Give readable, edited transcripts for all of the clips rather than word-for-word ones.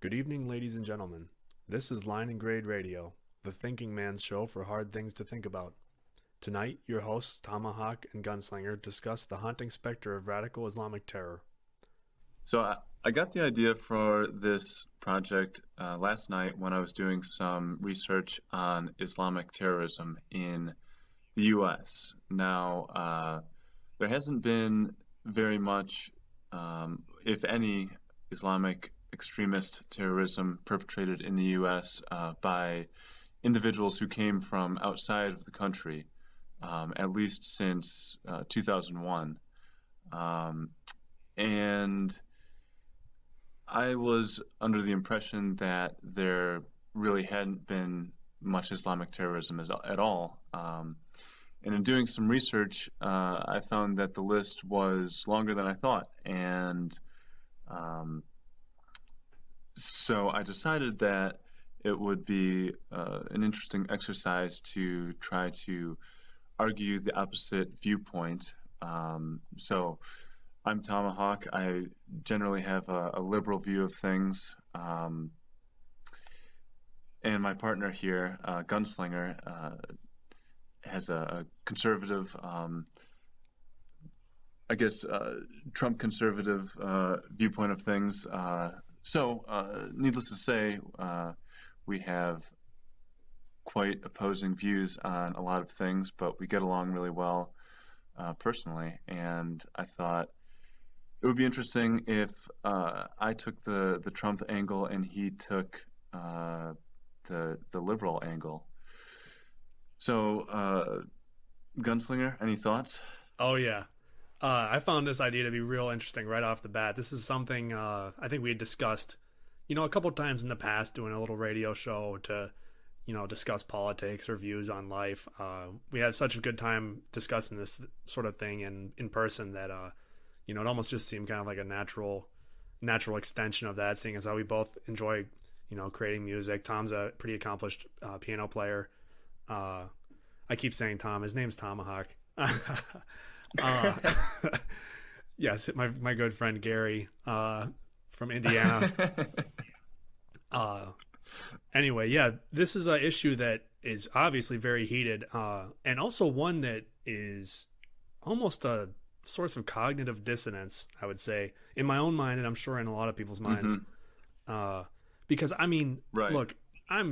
Good evening, ladies and gentlemen. This is Line and Grade Radio, the thinking man's show for hard things to think about. Tonight, your hosts, Tomahawk and Gunslinger, discuss the haunting specter of radical Islamic terror. So I got the idea for this project last night when I was doing some research on Islamic terrorism in the U.S. Now, there hasn't been very much, if any, Islamic extremist terrorism perpetrated in the U.S. By individuals who came from outside of the country, at least since 2001. And I was under the impression that there really hadn't been much Islamic terrorism at all. And in doing some research, I found that the list was longer than I thought. And so I decided that it would be an interesting exercise to try to argue the opposite viewpoint. So I'm Tomahawk. I generally have a liberal view of things. And my partner here, Gunslinger, has a conservative, Trump conservative viewpoint of things. So, needless to say, we have quite opposing views on a lot of things, but we get along really well personally. And I thought it would be interesting if I took the Trump angle and he took the liberal angle. So, Gunslinger, any thoughts? Oh, yeah. I found this idea to be real interesting right off the bat. This is something I think we had discussed, a couple of times in the past doing a little radio show to, discuss politics or views on life. We had such a good time discussing this sort of thing in person that, it almost just seemed kind of like a natural extension of that, seeing as how we both enjoy, creating music. Tom's a pretty accomplished piano player. I keep saying Tom. His name's Tomahawk. Yes, my good friend Gary from Indiana. Anyway, yeah, this is an issue that is obviously very heated, and also one that is almost a source of cognitive dissonance, I would say, in my own mind, and I'm sure in a lot of people's minds. Because I mean, Right. look, I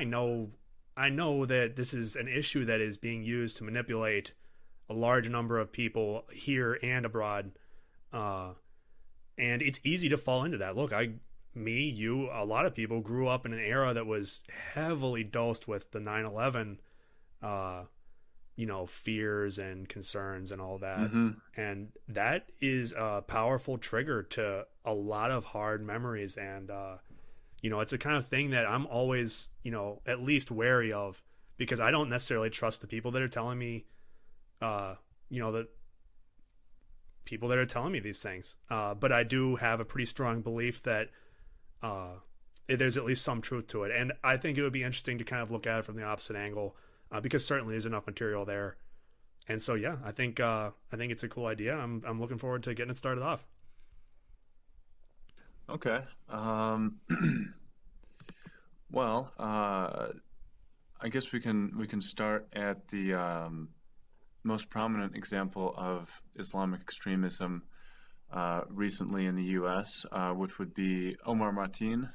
know that this is an issue that is being used to manipulate a large number of people here and abroad, and it's easy to fall into that. Look, you, a lot of people grew up in an era that was heavily dosed with the 9/11, fears and concerns and all that, and that is a powerful trigger to a lot of hard memories. And it's a kind of thing that I'm always, at least wary of, because I don't necessarily trust the people that are telling me, the people that are telling me these things. But I do have a pretty strong belief that there's at least some truth to it. And I think it would be interesting to kind of look at it from the opposite angle, because certainly there's enough material there. And so, yeah, I think it's a cool idea. I'm looking forward to getting it started off. Okay. Well, I guess we can start at the most prominent example of Islamic extremism recently in the U.S., which would be Omar Mateen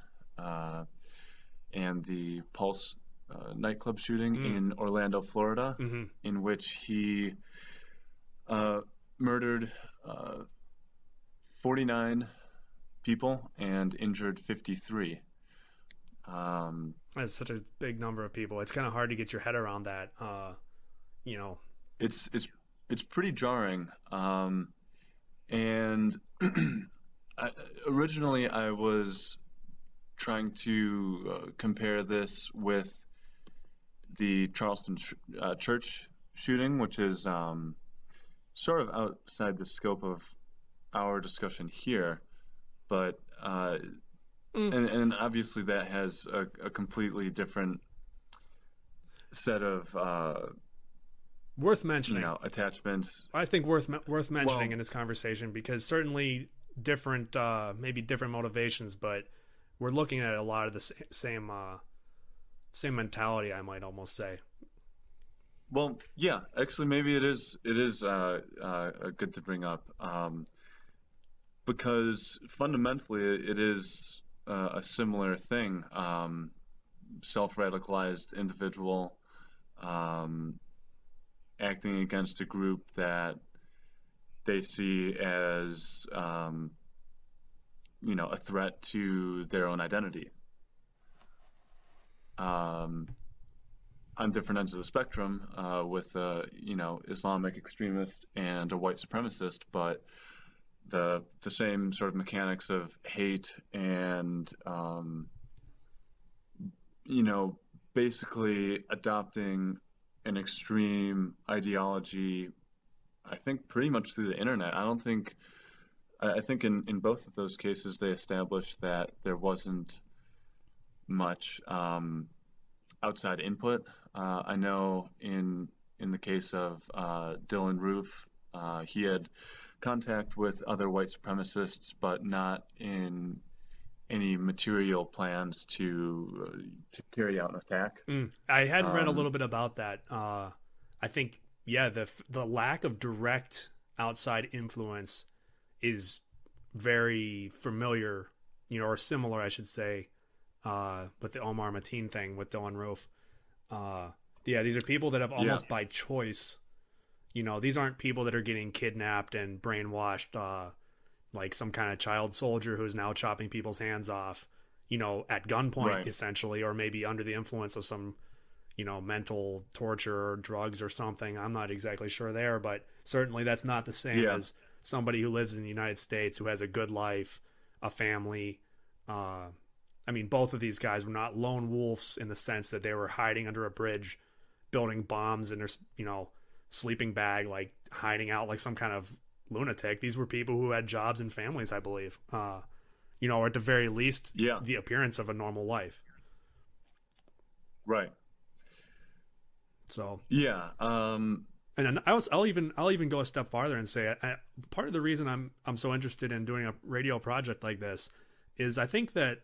and the Pulse nightclub shooting in Orlando, Florida, in which he murdered 49 people and injured 53. That's such a big number of people. It's kind of hard to get your head around that. It's pretty jarring. And originally I was trying to compare this with the Charleston church shooting, which is sort of outside the scope of our discussion here, but and obviously that has a completely different set of worth mentioning, attachments. I think worth mentioning in this conversation, because certainly different, maybe different motivations, but we're looking at a lot of the same mentality, I might almost say. Well, yeah, actually, maybe it is good to bring up, because fundamentally it is a similar thing. Self-radicalized individual um, acting against a group that they see as a threat to their own identity. Um, on different ends of the spectrum, with a Islamic extremist and a white supremacist, but the same sort of mechanics of hate and basically adopting an extreme ideology. I think pretty much through the internet. I think in both of those cases they established that there wasn't much outside input. I know in the case of Dylan Roof, he had contact with other white supremacists, but not in any material plans to carry out an attack. I had read a little bit about that. I think, yeah, the lack of direct outside influence is very familiar, or similar, I should say, with the Omar Mateen thing with Dylan Roof. Yeah, these are people that have almost by choice. These aren't people that are getting kidnapped and brainwashed, like some kind of child soldier who's now chopping people's hands off, at gunpoint, right, essentially, or maybe under the influence of some, mental torture or drugs or something. I'm not exactly sure there, but certainly that's not the same as somebody who lives in the United States, who has a good life, a family. I mean, both of these guys were not lone wolves in the sense that they were hiding under a bridge, building bombs in their, sleeping bag, like hiding out like some kind of lunatic. These were people who had jobs and families, I believe, or at the very least, the appearance of a normal life. Right. So yeah, and I'll even go a step farther and say part of the reason I'm so interested in doing a radio project like this is I think that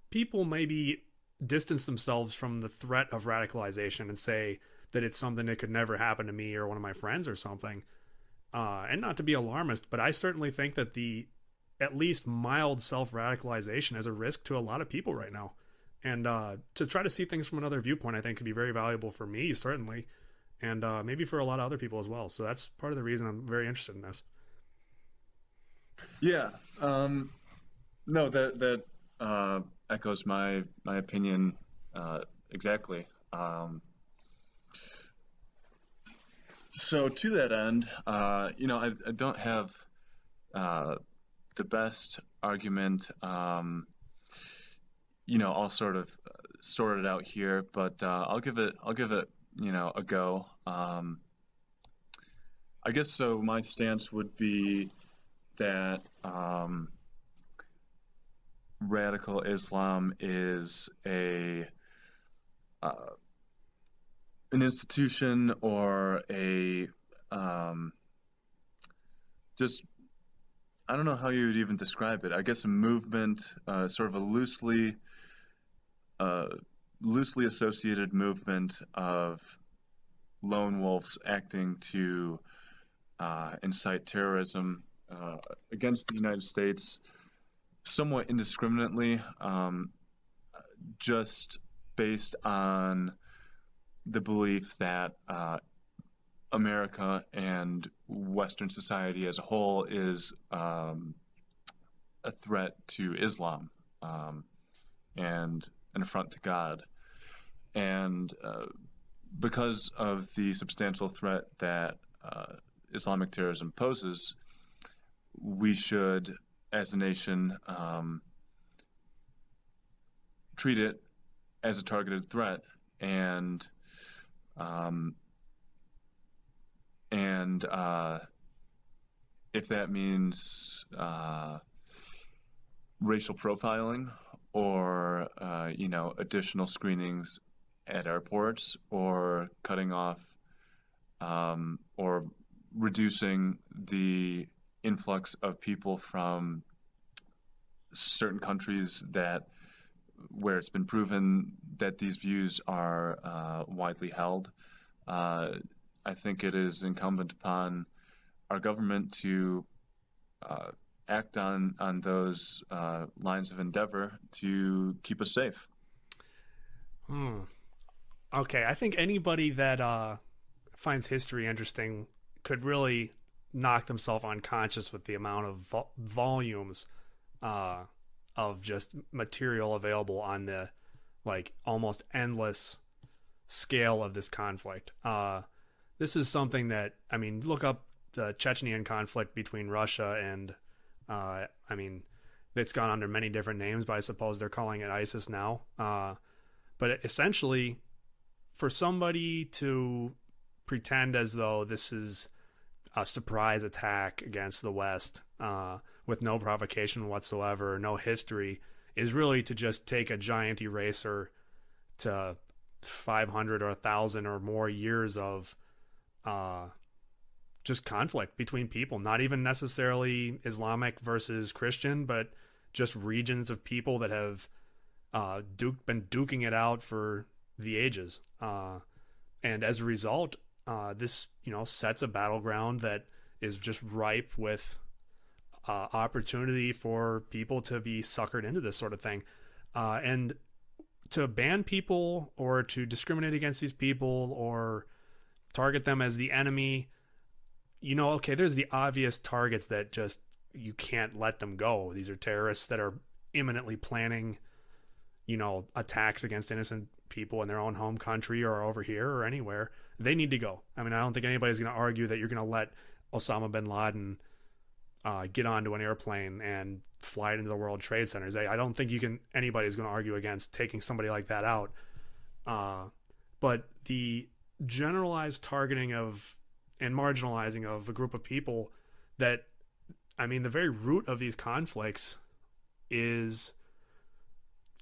people maybe distance themselves from the threat of radicalization and say that it's something that could never happen to me or one of my friends or something. And not to be alarmist, but I certainly think that the at least mild self-radicalization is a risk to a lot of people right now. And to try to see things from another viewpoint, I think could be very valuable for me, certainly, and maybe for a lot of other people as well. So that's part of the reason I'm very interested in this. Yeah. No, that echoes my opinion exactly. So to that end, I don't have the best argument, all sort of sorted out here, but I'll give it a go. I guess so. My stance would be that radical Islam is an institution or a just, I don't know how you would even describe it. I guess a movement, sort of a loosely associated movement of lone wolves acting to incite terrorism against the United States, somewhat indiscriminately, just based on the belief that America and Western society as a whole is a threat to Islam and an affront to God. And because of the substantial threat that Islamic terrorism poses, we should, as a nation, treat it as a targeted threat, and if that means racial profiling or additional screenings at airports, or cutting off or reducing the influx of people from certain countries that where it's been proven that these views are widely held. I think it is incumbent upon our government to uh, act on those lines of endeavor to keep us safe. Hmm. Okay, I think anybody that finds history interesting could really knock themselves unconscious with the amount of volumes uh, of just material available on the like almost endless scale of this conflict. This is something that, I mean, look up the Chechenian conflict between Russia and, I mean, it's gone under many different names, but I suppose they're calling it ISIS now. But essentially, for somebody to pretend as though this is a surprise attack against the West with no provocation whatsoever, no history, is really to just take a giant eraser to 500 or 1,000 or more years of uh, just conflict between people, not even necessarily Islamic versus Christian, but just regions of people that have been duking it out for the ages. And as a result, this sets a battleground that is just ripe with opportunity for people to be suckered into this sort of thing, and to ban people or to discriminate against these people or target them as the enemy. Okay, there's the obvious targets that just you can't let them go. These are terrorists that are imminently planning, attacks against innocent people in their own home country or over here or anywhere. They need to go. I mean, I don't think anybody's going to argue that you're going to let Osama bin Laden get onto an airplane and fly it into the World Trade Centers. I don't think anybody's going to argue against taking somebody like that out. But the generalized targeting of and marginalizing of a group of people that, I mean, the very root of these conflicts is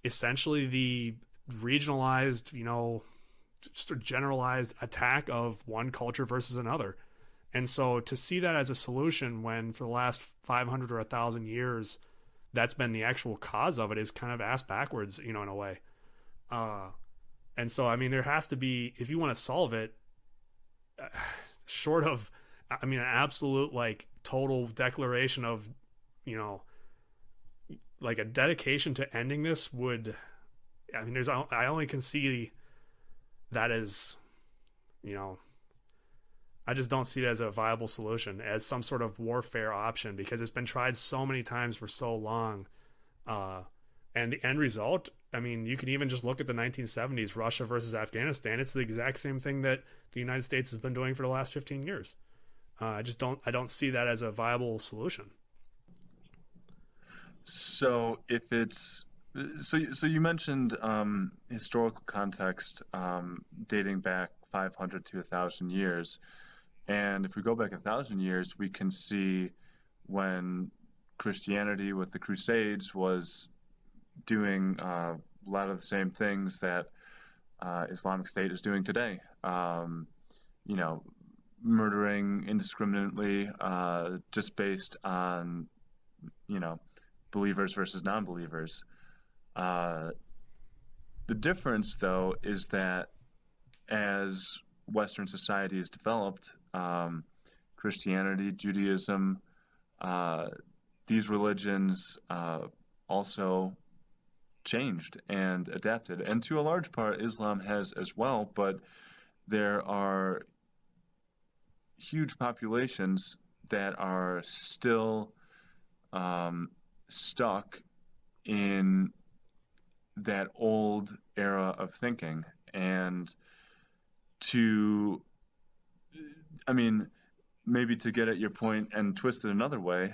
essentially the regionalized, sort of generalized attack of one culture versus another. And so to see that as a solution when for the last 500 or 1,000 years, that's been the actual cause of it is kind of ass backwards, in a way. And so, I mean, there has to be, if you want to solve it, short of, I mean, an absolute, like, total declaration of, like a dedication to ending this would, I mean, I only can see that as, I just don't see it as a viable solution, as some sort of warfare option, because it's been tried so many times for so long. And the end result, I mean, you can even just look at the 1970s, Russia versus Afghanistan. It's the exact same thing that the United States has been doing for the last 15 years. I don't see that as a viable solution. So if it's so you mentioned historical context dating back 500 to 1,000 years, and if we go back 1,000 years, we can see when Christianity with the Crusades was doing a lot of the same things that Islamic State is doing today. You know, murdering indiscriminately just based on you know believers versus non-believers. Uh, the difference, though, is that as Western society has developed, Christianity, Judaism, uh, these religions also changed and adapted. And to a large part, Islam has as well, but there are huge populations that are still stuck in that old era of thinking. And to, I mean, maybe to get at your point and twist it another way,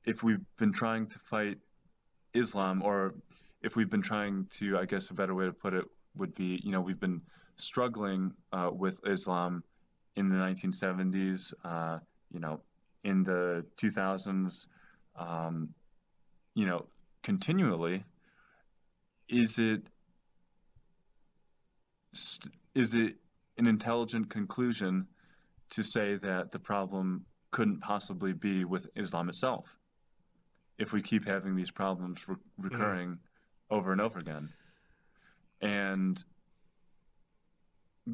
if we've been trying to fight Islam, or if we've been trying to, I guess a better way to put it would be, we've been struggling with Islam in the 1970s, in the 2000s, continually. Is it is it an intelligent conclusion to say that the problem couldn't possibly be with Islam itself if we keep having these problems recurring over and over again. And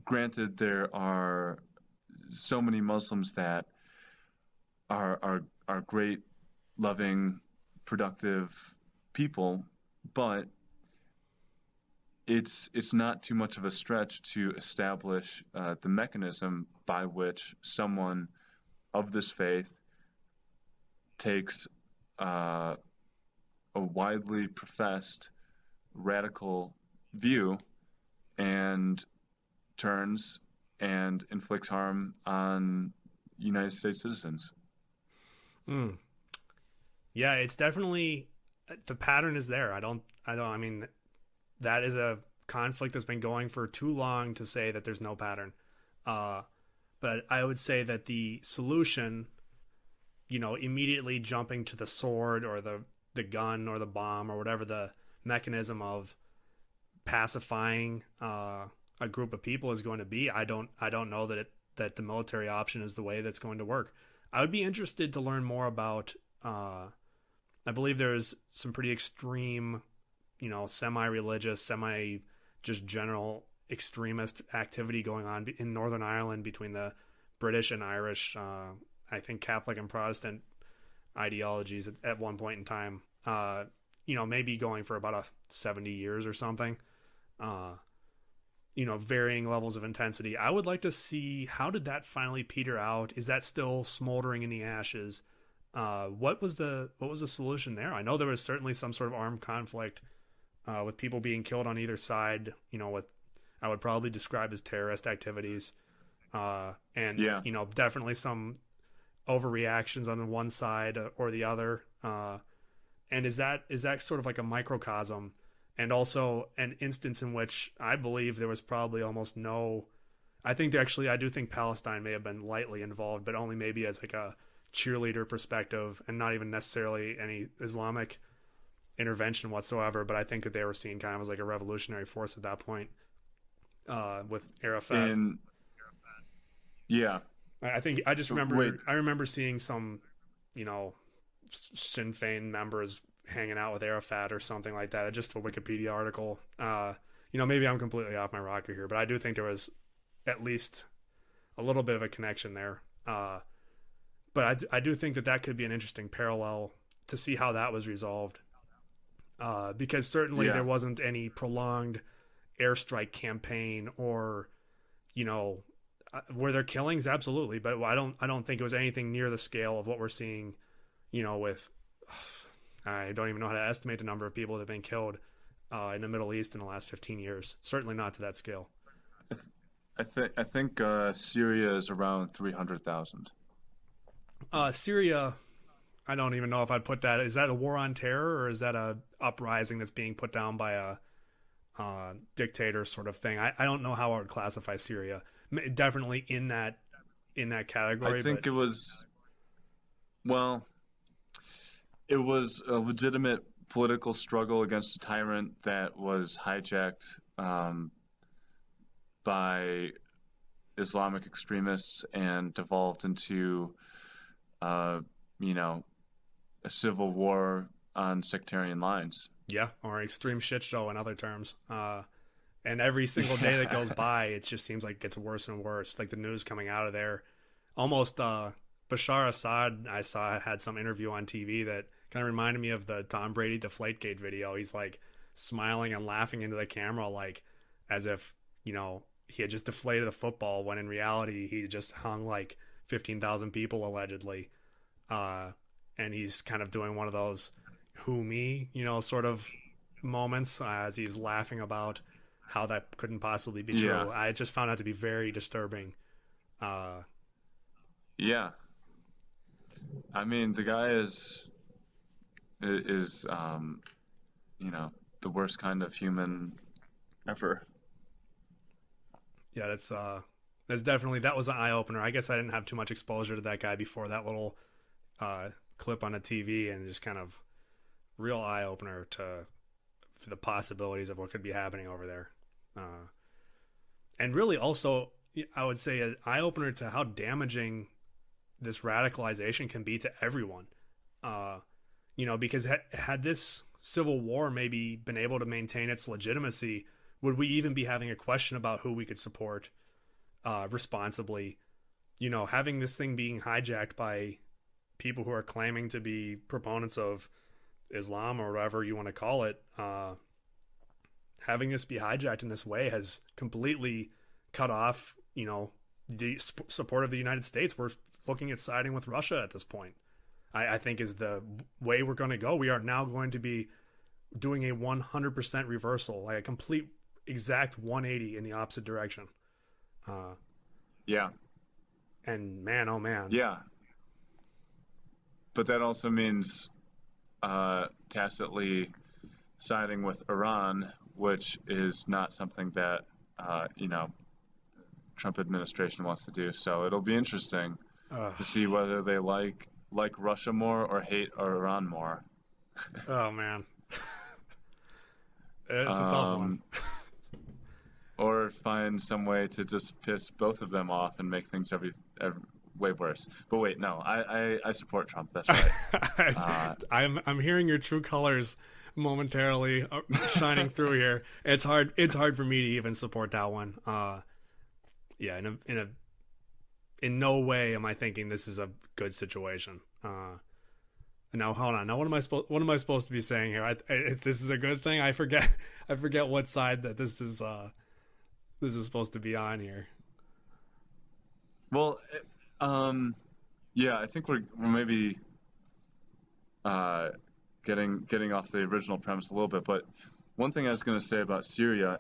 granted, there are so many Muslims that are great, loving, productive people, but it's not too much of a stretch to establish the mechanism by which someone of this faith takes a widely professed radical view and turns and inflicts harm on United States citizens. Yeah, it's definitely, the pattern is there. I mean, that is a conflict that's been going for too long to say that there's no pattern. But I would say that the solution, immediately jumping to the sword or the gun or the bomb or whatever the mechanism of pacifying a group of people is going to be, I don't know that the military option is the way that's going to work. I would be interested to learn more about, I believe there's some pretty extreme, semi-religious, just general extremist activity going on in Northern Ireland between the British and Irish, I think Catholic and Protestant ideologies at one point in time, maybe going for about 70 years or something, varying levels of intensity. I would like to see, how did that finally peter out? Is that still smoldering in the ashes? What was the solution there? I know there was certainly some sort of armed conflict with people being killed on either side, with, I would probably describe as terrorist activities. Definitely some overreactions on the one side or the other. And is that sort of like a microcosm, and also an instance in which I believe there was probably almost no, I do think Palestine may have been lightly involved, but only maybe as like a cheerleader perspective and not even necessarily any Islamic intervention whatsoever. But I think that they were seen kind of as like a revolutionary force at that point, with Arafat. Yeah. I think I just remember, I remember seeing some, Sinn Féin members hanging out with Arafat or something like that. Just a Wikipedia article. Maybe I'm completely off my rocker here, but I do think there was at least a little bit of a connection there. But I do think that could be an interesting parallel to see how that was resolved. Because certainly there wasn't any prolonged airstrike campaign or, were there killings? Absolutely. But I don't think it was anything near the scale of what we're seeing, with, I don't even know how to estimate the number of people that have been killed in the Middle East in the last 15 years. Certainly not to that scale. I think Syria is around 300,000. Syria, I don't even know if I'd put that. Is that a war on terror, or is that a uprising that's being put down by a dictator sort of thing? I don't know how I would classify Syria. Definitely in that category. I think it was a legitimate political struggle against a tyrant that was hijacked by Islamic extremists and devolved into a civil war on sectarian lines. Yeah, or extreme shit show in other terms. And every single day that goes by, it just seems like it gets worse and worse. Like the news coming out of there. Almost Bashar Assad, I saw, had some interview on TV that kind of reminded me of the Tom Brady Deflategate video. He's like smiling and laughing into the camera, like as if, he had just deflated a football, when in reality he just hung like 15,000 people allegedly. And he's kind of doing one of those who me, sort of moments as he's laughing about how that couldn't possibly be true. Yeah. I just found out to be very disturbing. Yeah. I mean, the guy is the worst kind of human ever. Yeah, that's definitely, that was an eye opener. I guess I didn't have too much exposure to that guy before that little clip on the TV, and just kind of real eye opener for the possibilities of what could be happening over there. And really also, I would say, an eye opener to how damaging this radicalization can be to everyone. Because had this civil war maybe been able to maintain its legitimacy, would we even be having a question about who we could support responsibly? Having this thing being hijacked by people who are claiming to be proponents of Islam or whatever you want to call it, having this be hijacked in this way has completely cut off, the support of the United States. We're looking at siding with Russia at this point. I think is the way we're going to go. We are now going to be doing a 100% reversal, like a complete exact 180 in the opposite direction. Yeah. And man, oh man. Yeah. But that also means tacitly siding with Iran, which is not something that, Trump administration wants to do. So it'll be interesting to see whether they like Russia more or hate Iran more. Oh man. It's a tough one. Or find some way to just piss both of them off and make things every way worse. But wait, no, I support Trump. That's right. I'm hearing your true colors momentarily shining through here. It's hard for me to even support that one. In no way am I thinking this is a good situation. Now hold on. Now what am I supposed to be saying here? If this is a good thing, I forget what side that this is supposed to be on here. Well, I think we're maybe getting off the original premise a little bit. But one thing I was going to say about Syria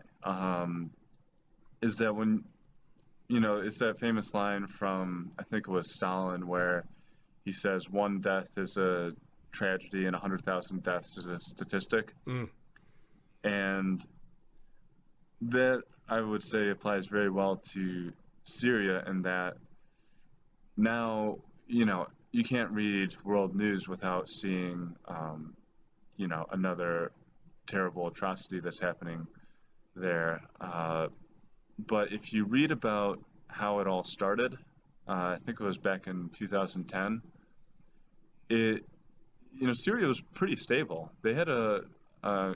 is that when it's that famous line from, I think it was Stalin, where he says one death is a tragedy and 100,000 deaths is a statistic. And that, I would say, applies very well to Syria in that now, you can't read world news without seeing, another terrible atrocity that's happening there. But if you read about how it all started, I think it was back in 2010, Syria was pretty stable. They had I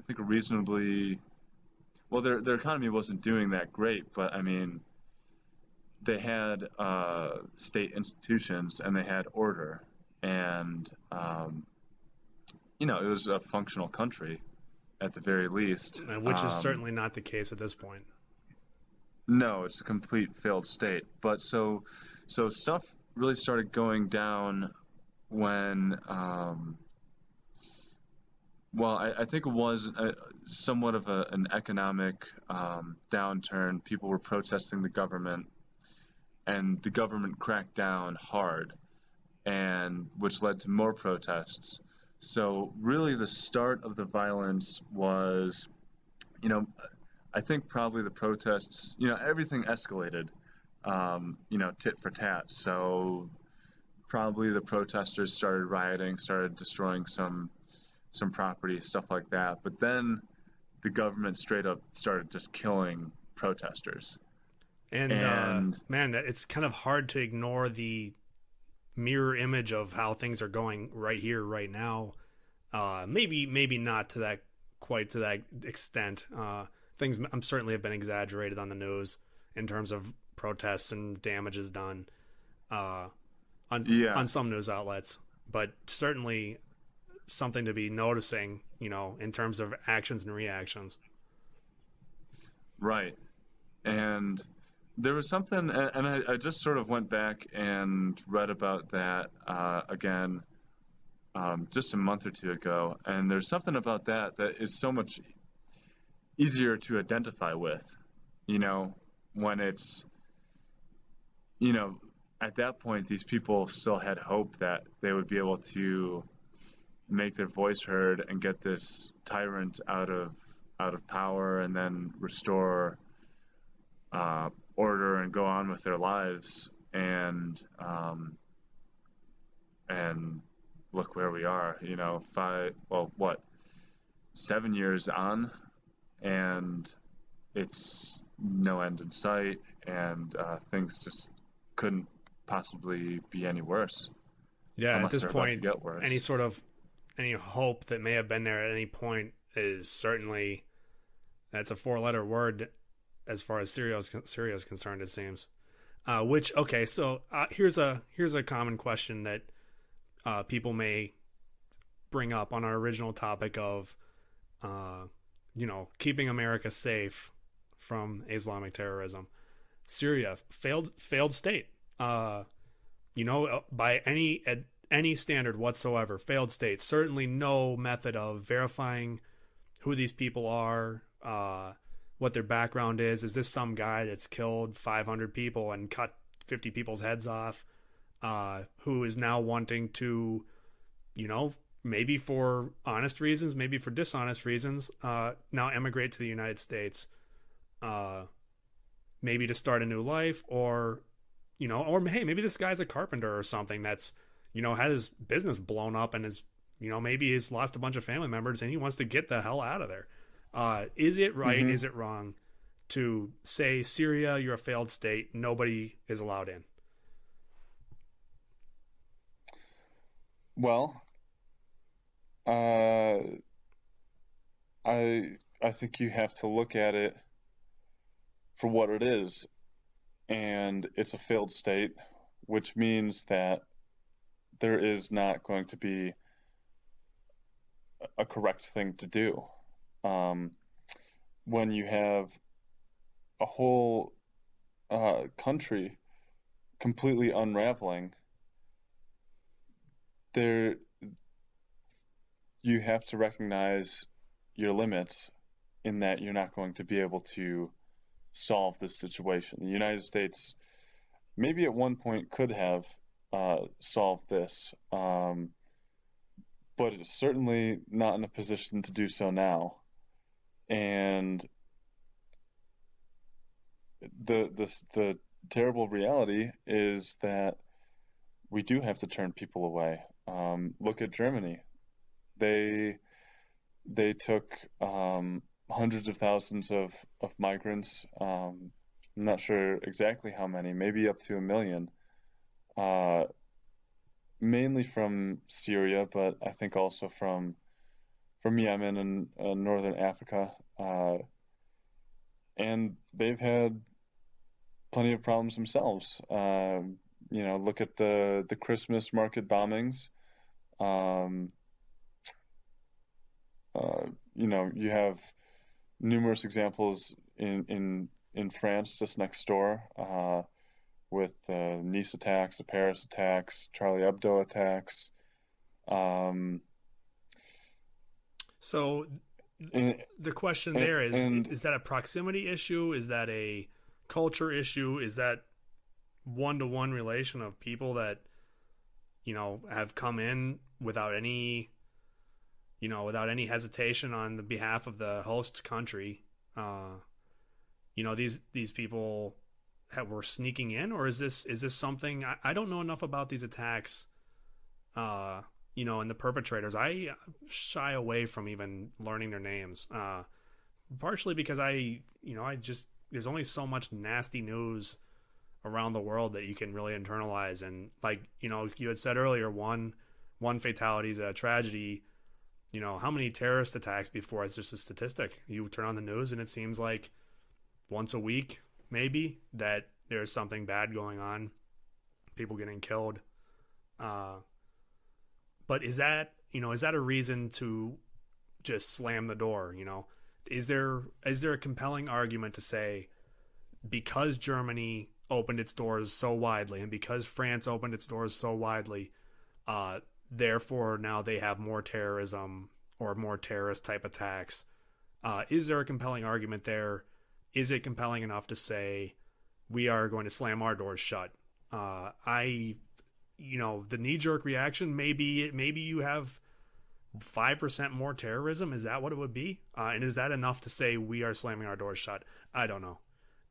think a reasonably, well, their economy wasn't doing that great, but I mean, they had state institutions and they had order, and it was a functional country at the very least. Which is certainly not the case at this point. No, it's a complete failed state. But so stuff really started going down when, I think it was somewhat of an economic downturn. People were protesting the government, and the government cracked down hard, and which led to more protests. So really the start of the violence was, I think probably the protests, everything escalated, tit for tat. So probably the protesters started rioting, started destroying some property, stuff like that. But then the government straight up started just killing protesters. And man, it's kind of hard to ignore the mirror image of how things are going right here, right now. Maybe not to that quite to that extent. Things certainly have been exaggerated on the news in terms of protests and damages done on some news outlets, but certainly something to be noticing, in terms of actions and reactions. Right. And there was something, and I just sort of went back and read about that again just a month or two ago, and there's something about that is so much easier to identify with, when it's, at that point, these people still had hope that they would be able to make their voice heard and get this tyrant out of power, and then restore order and go on with their lives. And look where we are, 7 years on, and it's no end in sight, and things just couldn't possibly be any worse, Yeah, at unless this they're about to point, get any worse. sort of any hope that may have been there at any point is certainly that's a four-letter word as far as Syria is concerned. It seems. Which okay, so here's a common question that people may bring up on our original topic of keeping America safe from Islamic terrorism. Syria, failed state. By any standard whatsoever, failed state. Certainly no method of verifying who these people are, what their background is. Is this some guy that's killed 500 people and cut 50 people's heads off, who is now wanting to, maybe for honest reasons, maybe for dishonest reasons, now emigrate to the United States, maybe to start a new life, or hey, maybe this guy's a carpenter or something that's, had his business blown up and is, maybe he's lost a bunch of family members and he wants to get the hell out of there. Is it right? Mm-hmm. Is it wrong to say, Syria, you're a failed state, nobody is allowed in? Well, uh, I think you have to look at it for what it is, and it's a failed state, which means that there is not going to be a correct thing to do. Um, when you have a whole country completely unraveling, there you have to recognize your limits in that you're not going to be able to solve this situation. The United States maybe at one point could have solved this, but it's certainly not in a position to do so now. And the terrible reality is that we do have to turn people away. Look at Germany. They took hundreds of thousands of migrants. I'm not sure exactly how many, maybe up to 1 million, mainly from Syria, but I think also from Yemen and northern Africa. And they've had plenty of problems themselves. Look at the Christmas market bombings. You have numerous examples in France, just next door, with Nice attacks, the Paris attacks, Charlie Hebdo attacks. So the question there is that a proximity issue? Is that a culture issue? Is that one-to-one relation of people that, have come in without any hesitation on the behalf of the host country? These people were sneaking in, or is this something? I don't know enough about these attacks, and the perpetrators. I shy away from even learning their names, partially because there's only so much nasty news around the world that you can really internalize. And like, you had said earlier, one fatality is a tragedy. How many terrorist attacks before? It's just a statistic. You turn on the news and it seems like once a week, maybe, that there's something bad going on, people getting killed. But is that a reason to just slam the door? Is there a compelling argument to say, because Germany opened its doors so widely and because France opened its doors so widely, therefore now they have more terrorism or more terrorist type attacks? Is there a compelling argument there? Is it compelling enough to say we are going to slam our doors shut? The knee-jerk reaction, maybe you have 5% more terrorism. Is that what it would be? And is that enough to say we are slamming our doors shut? I don't know.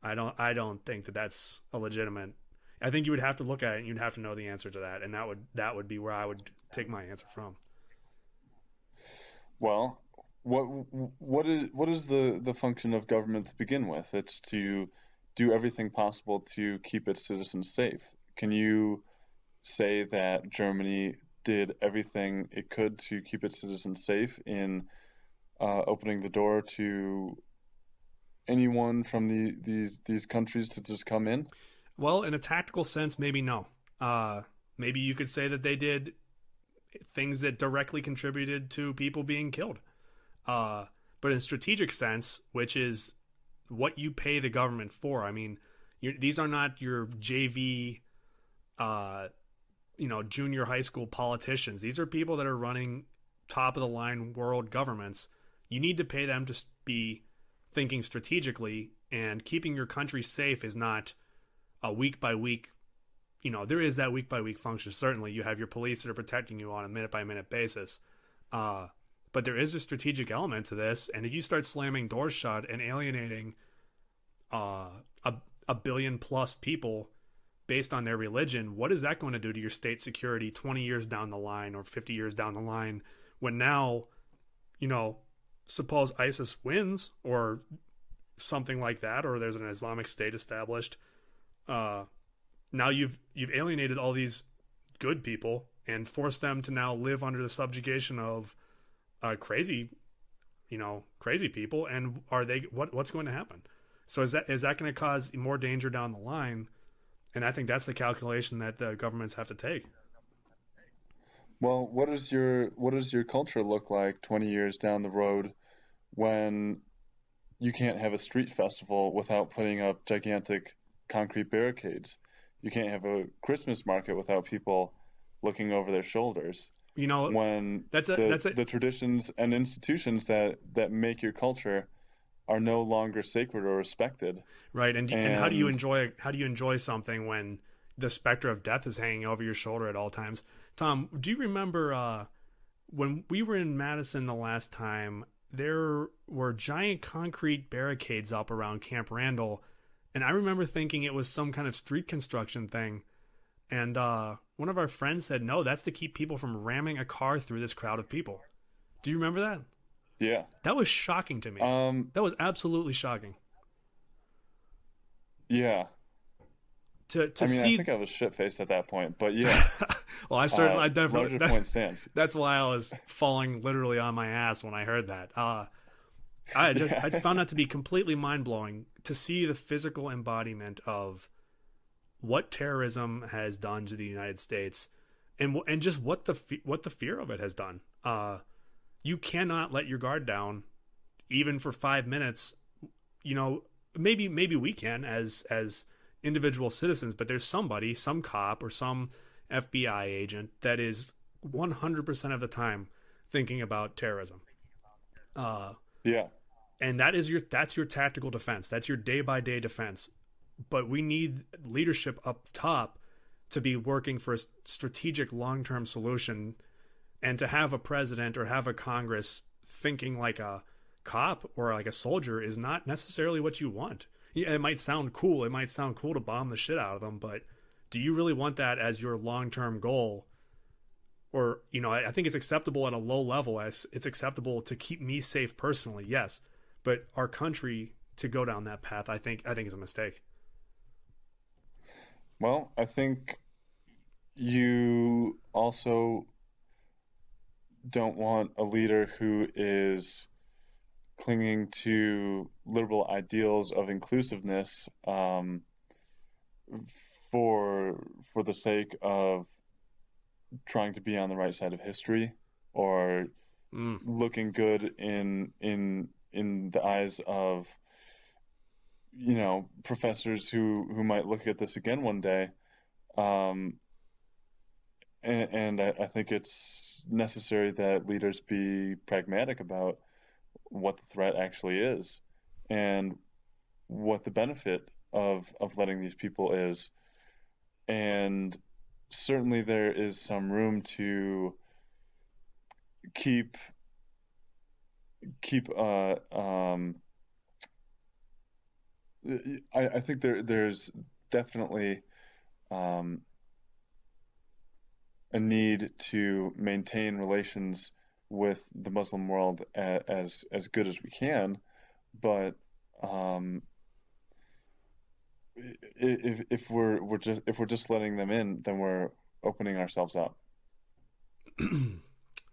I don't think that that's a legitimate. I think you would have to look at it and you'd have to know the answer to that, and that would be where I would take my answer from. Well, what is the function of government to begin with? It's to do everything possible to keep its citizens safe. Can you say that Germany did everything it could to keep its citizens safe in opening the door to anyone from these countries to just come in? Well, in a tactical sense, maybe no. Maybe you could say that they did things that directly contributed to people being killed. But in strategic sense, which is what you pay the government for, I mean, these are not your JV, junior high school politicians. These are people that are running top of the line world governments. You need to pay them to be thinking strategically, and keeping your country safe is not a week by week. There is that week by week function. Certainly, you have your police that are protecting you on a minute by minute basis. But there is a strategic element to this, and if you start slamming doors shut and alienating a billion plus people based on their religion, what is that going to do to your state security 20 years down the line or 50 years down the line, when now, suppose ISIS wins or something like that, or there's an Islamic State established, now you've alienated all these good people and forced them to now live under the subjugation of crazy people. And what's going to happen? So is that going to cause more danger down the line? And I think that's the calculation that the governments have to take. Well, what does your culture look like 20 years down the road when you can't have a street festival without putting up gigantic concrete barricades? You can't have a Christmas market without people looking over their shoulders. When the traditions and institutions that make your culture are no longer sacred or respected. Right, and how do you enjoy something when the specter of death is hanging over your shoulder at all times? Tom, do you remember when we were in Madison the last time? There were giant concrete barricades up around Camp Randall, and I remember thinking it was some kind of street construction thing. And one of our friends said, no, that's to keep people from ramming a car through this crowd of people. Do you remember that? Yeah. That was shocking to me. That was absolutely shocking. Yeah. I think I was shit-faced at that point, but yeah. Well, I definitely. Larger point stands. That's why I was falling literally on my ass when I heard that. I found that to be completely mind-blowing to see the physical embodiment of what terrorism has done to the United States, and just what the fear of it has done. You cannot let your guard down, even for 5 minutes. Maybe we can as individual citizens, but there's some cop or some FBI agent that is 100% of the time thinking about terrorism. Yeah. And that's your tactical defense. That's your day-by-day defense. But we need leadership up top to be working for a strategic long-term solution, and to have a president or have a Congress thinking like a cop or like a soldier is not necessarily what you want. Yeah, it might sound cool. It might sound cool to bomb the shit out of them, but do you really want that as your long-term goal? Or, I think it's acceptable at a low level, as it's acceptable to keep me safe personally, yes. But our country to go down that path, I think is a mistake. Well, I think you also don't want a leader who is clinging to liberal ideals of inclusiveness for the sake of trying to be on the right side of history, or looking good in the eyes of professors who might look at this again one day. And I think it's necessary that leaders be pragmatic about what the threat actually is and what the benefit of letting these people is. And certainly there is some room to keep I think there's definitely a need to maintain relations with the Muslim world as good as we can, but if we're just letting them in, then we're opening ourselves up.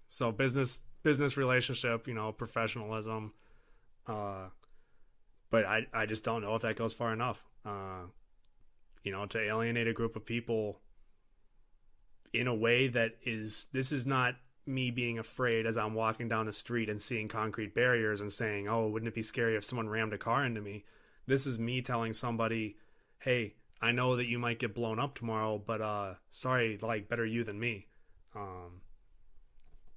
So business relationship, professionalism. Uh, but I just don't know if that goes far enough. To alienate a group of people in a way that this is not me being afraid as I'm walking down the street and seeing concrete barriers and saying, "Oh, wouldn't it be scary if someone rammed a car into me?" This is me telling somebody, "Hey, I know that you might get blown up tomorrow, but sorry, like better you than me."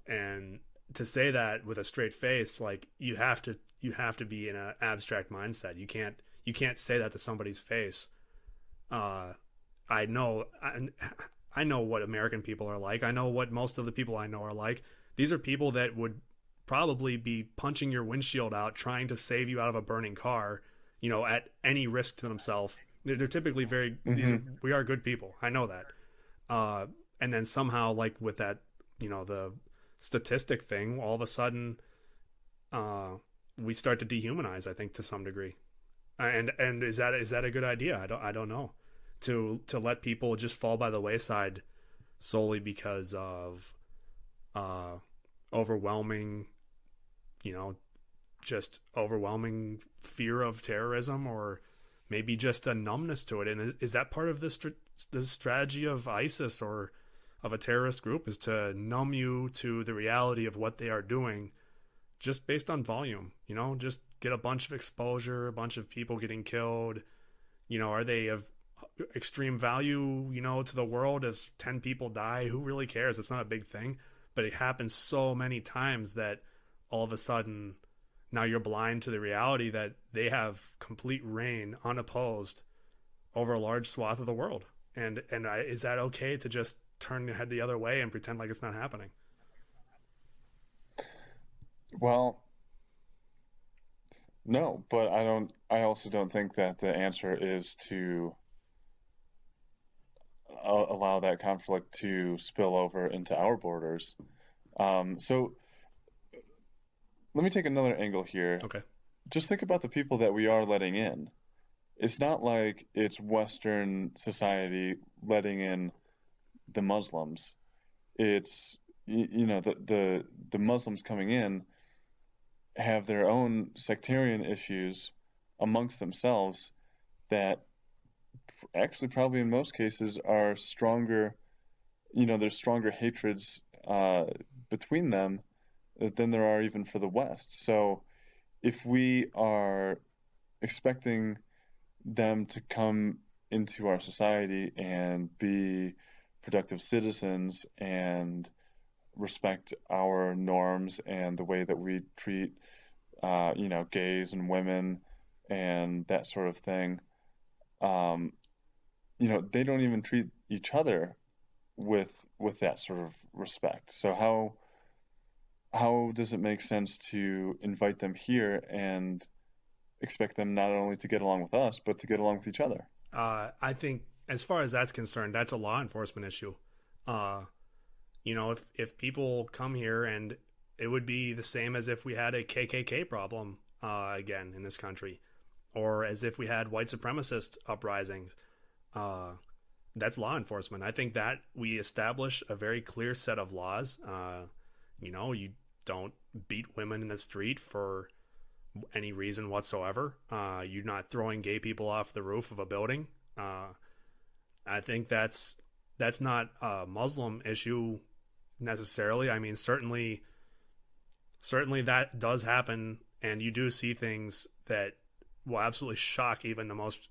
And to say that with a straight face, like you have to be in an abstract mindset. You can't say that to somebody's face. Uh, I know I know what American people are like. I know what most of the people I know are like. These are people that would probably be punching your windshield out trying to save you out of a burning car, at any risk to themselves. They're typically we are good people. I know that. And then somehow, like with that, the statistic thing, all of a sudden, we start to dehumanize. I think to some degree, and is that a good idea? I don't know. To let people just fall by the wayside solely because of overwhelming, just overwhelming fear of terrorism, or maybe just a numbness to it. And is that part of the strategy of ISIS or of a terrorist group, is to numb you to the reality of what they are doing just based on volume? Just get a bunch of exposure, a bunch of people getting killed. Are they of extreme value, to the world? If 10 people die, who really cares? It's not a big thing. But it happens so many times that all of a sudden now you're blind to the reality that they have complete reign unopposed over a large swath of the world. Is that okay to just turn your head the other way and pretend like it's not happening? Well, no, but I also don't think that the answer is to allow that conflict to spill over into our borders. So let me take another angle here. Okay. Just think about the people that we are letting in. It's not like it's Western society letting in the Muslims. It's the Muslims coming in have their own sectarian issues amongst themselves that actually probably in most cases are stronger. There's stronger hatreds between them than there are even for the West. So if we are expecting them to come into our society and be productive citizens and respect our norms and the way that we treat, gays and women and that sort of thing, they don't even treat each other with that sort of respect. So how does it make sense to invite them here and expect them not only to get along with us, but to get along with each other? I think as far as that's concerned, that's a law enforcement issue. If people come here, and it would be the same as if we had a KKK problem again in this country, or as if we had white supremacist uprisings. That's law enforcement. I think that we establish a very clear set of laws. You don't beat women in the street for any reason whatsoever. You're not throwing gay people off the roof of a building. I think that's not a Muslim issue necessarily. I mean, certainly that does happen, and you do see things that will absolutely shock even the most,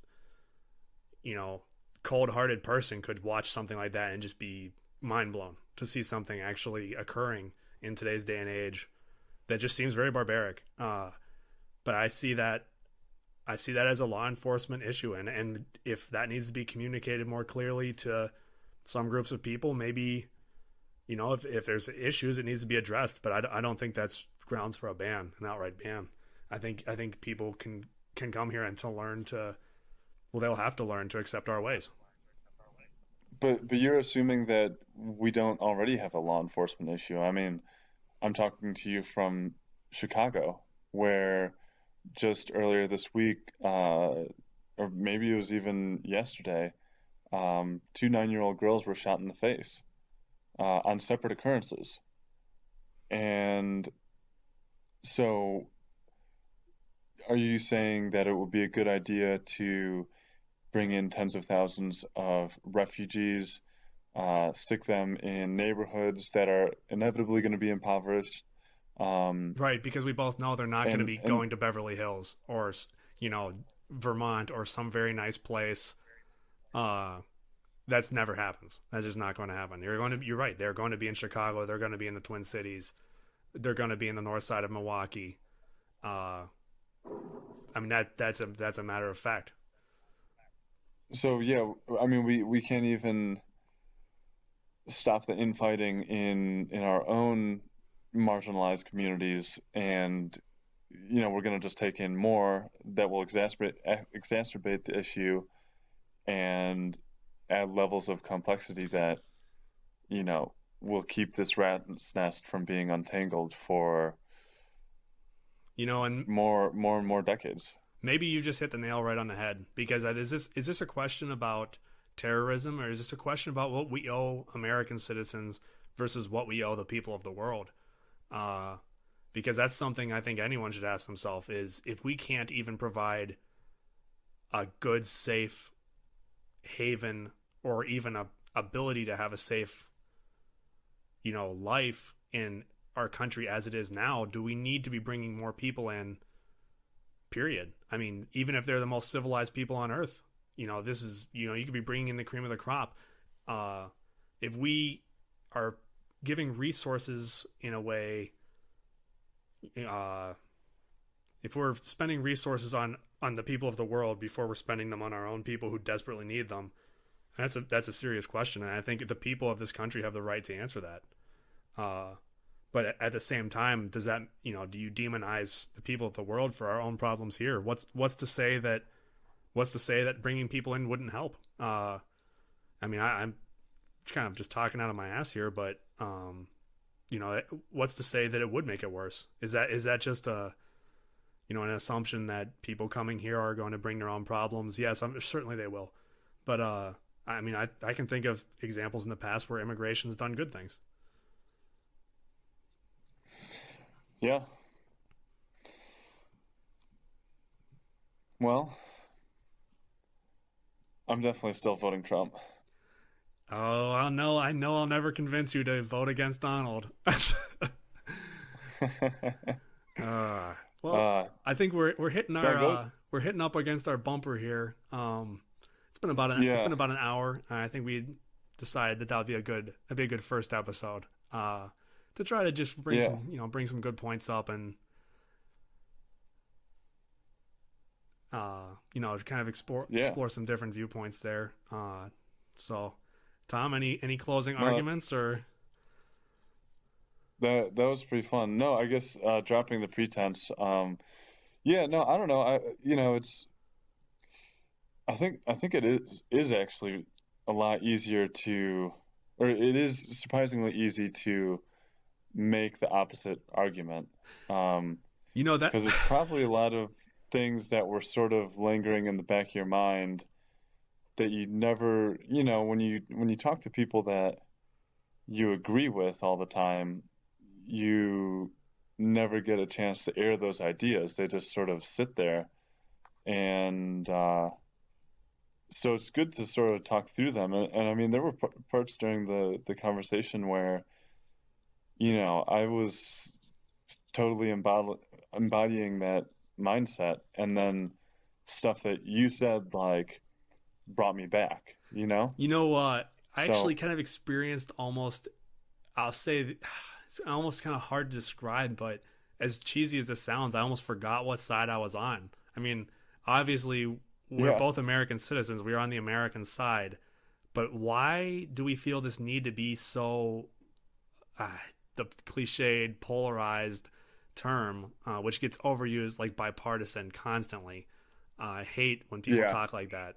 cold-hearted person could watch something like that and just be mind blown to see something actually occurring in today's day and age that just seems very barbaric. But I see that as a law enforcement issue, and if that needs to be communicated more clearly to some groups of people, maybe, if there's issues, it needs to be addressed. But I don't think that's grounds for an outright ban. I think people can come here and they'll have to learn to accept our ways. But you're assuming that we don't already have a law enforcement issue. I mean, I'm talking to you from Chicago, where just earlier this week, or maybe it was even yesterday, two 9-year-old girls were shot in the face on separate occurrences. And so, are you saying that it would be a good idea to bring in tens of thousands of refugees, stick them in neighborhoods that are inevitably going to be impoverished? Right, because we both know they're not going to be going to Beverly Hills or, Vermont or some very nice place. That's never happens. That's just not going to happen. You're right. They're going to be in Chicago. They're going to be in the Twin Cities. They're going to be in the north side of Milwaukee. That's a matter of fact. So yeah, I mean, we can't even stop the infighting in our own marginalized communities, and we're going to just take in more that will exacerbate the issue and add levels of complexity that will keep this rat's nest from being untangled for and more and more decades. Maybe you just hit the nail right on the head, because is this a question about terrorism, or is this a question about what we owe American citizens versus what we owe the people of the world? Because that's something I think anyone should ask themselves, is if we can't even provide a good, safe haven, or even a ability to have a safe, life in our country as it is now, do we need to be bringing more people in, period? I mean, even if they're the most civilized people on earth, this is, you could be bringing in the cream of the crop. If we are giving resources in a way, if we're spending resources on the people of the world before we're spending them on our own people who desperately need them, that's a serious question. And I think the people of this country have the right to answer that. But at the same time, does that, do you demonize the people of the world for our own problems here? What's to say that bringing people in wouldn't help? I'm kind of just talking out of my ass here, but what's to say that it would make it worse? Is that just an assumption that people coming here are going to bring their own problems? Yes, certainly they will. But I can think of examples in the past where immigration's done good things. Yeah. Well, I'm definitely still voting Trump. Oh, I know I'll never convince you to vote against Donald. I think we're hitting we're hitting up against our bumper here. It's been about an hour. I think we decided that would be a good first episode. To try to just bring some good points up, and kind of explore some different viewpoints there. So, Tom, any closing arguments, or? That was pretty fun. No, I guess dropping the pretense. I don't know. I think it is actually a lot easier it is surprisingly easy to make the opposite argument. That because it's probably a lot of things that were sort of lingering in the back of your mind that you never, when you talk to people that you agree with all the time, you never get a chance to air those ideas. They just sort of sit there. And so it's good to sort of talk through them. And I mean, there were parts during the conversation where, I was totally embodying that mindset, and then stuff that you said brought me back. I actually kind of experienced almost, I'll say, it's almost kind of hard to describe, but as cheesy as this sounds, I almost forgot what side I was on. I mean, obviously we're both American citizens. We're on the American side, but why do we feel this need to be so the cliched, polarized term, which gets overused like bipartisan constantly? I hate when people talk like that.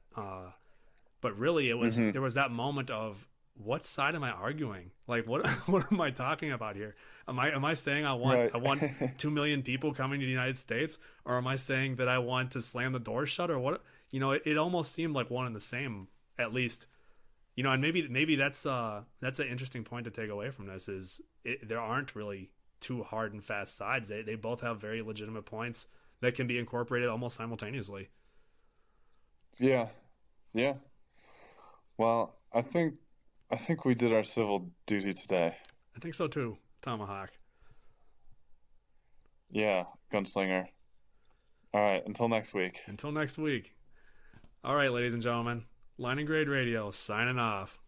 But really, it was there was that moment of, what side am I arguing? Like, what am I talking about here? Am I saying I want 2 million people coming to the United States, or am I saying that I want to slam the door shut, or what? it almost seemed like one and the same, at least. And maybe that's an interesting point to take away from this is there aren't really two hard and fast sides. They both have very legitimate points that can be incorporated almost simultaneously. Yeah. Yeah. Well, I think we did our civil duty today. I think so too, Tomahawk. Yeah, Gunslinger. All right, until next week. Until next week. All right, ladies and gentlemen. Line and Grade Radio signing off.